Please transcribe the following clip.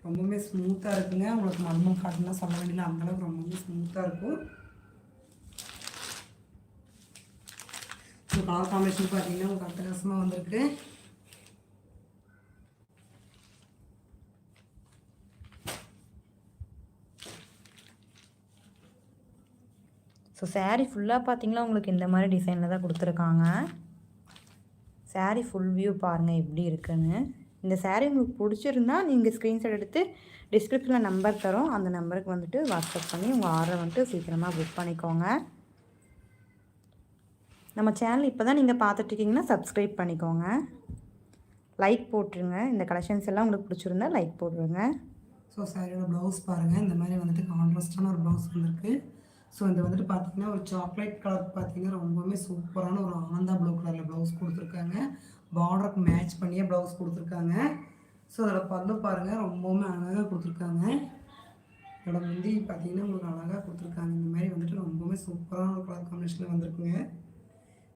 ரொம்பவுமே ஸ்மூத்தாக இருக்குங்க. உங்களுக்கு மர்மம் காட்டுன்னா சொல்ல வேண்டியது அந்தளவுக்கு ரொம்பவுமே ஸ்மூத்தாக இருக்கும். ஸோ கலர் காம்பினேஷன் பார்த்தீங்கன்னா உங்களுக்கு அட்டகாசமாக வந்திருக்கு. ஸோ சாரீ ஃபுல்லாக பார்த்தீங்கன்னா உங்களுக்கு இந்த மாதிரி டிசைனில் தான் கொடுத்துருக்காங்க. சாரீ ஃபுல் வியூ பாருங்கள் எப்படி இருக்குன்னு. இந்த சாரீ உங்களுக்கு பிடிச்சிருந்தா நீங்கள் ஸ்க்ரீன்ஷாட் எடுத்து டிஸ்கிரிப்ஷனில் நம்பர் தரோம், அந்த நம்பருக்கு வந்துட்டு வாட்ஸ்அப் பண்ணி உங்கள் ஆர்டரை வந்துட்டு சீக்கிரமாக புக் பண்ணிக்கோங்க. நம்ம சேனல் இப்போ தான் நீங்கள் பார்த்துட்ருக்கீங்கன்னா சப்ஸ்கிரைப் பண்ணிக்கோங்க, லைக் போட்டுருங்க. இந்த கலெக்ஷன்ஸ் எல்லாம் உங்களுக்கு பிடிச்சிருந்தா லைக் போட்டுருங்க. ஸோ சாரியோட ப்ளவுஸ் பாருங்கள், இந்த மாதிரி வந்துட்டு கான்ட்ராஸ்டான ஒரு ப்ளவுஸ் வந்துருக்கு. ஸோ இது வந்துட்டு பார்த்தீங்கன்னா ஒரு சாக்லேட் கலர் பார்த்தீங்கன்னா ரொம்பவுமே சூப்பரான ஒரு ஆனந்தா ப்ளூ கலரில் ப்ளவுஸ் கொடுத்துருக்காங்க. பார்டருக்கு மேட்ச் பண்ணியே ப்ளவுஸ் கொடுத்துருக்காங்க. ஸோ அதில் பல்லு பாருங்கள் ரொம்பவுமே அழகாக கொடுத்துருக்காங்க. இதோட முந்தி பார்த்தீங்கன்னா உங்களுக்கு அழகாக கொடுத்துருக்காங்க. இந்த மாதிரி வந்துட்டு ரொம்பவுமே சூப்பரான ஒரு கலர் காம்பினேஷனில் வந்திருக்குங்க.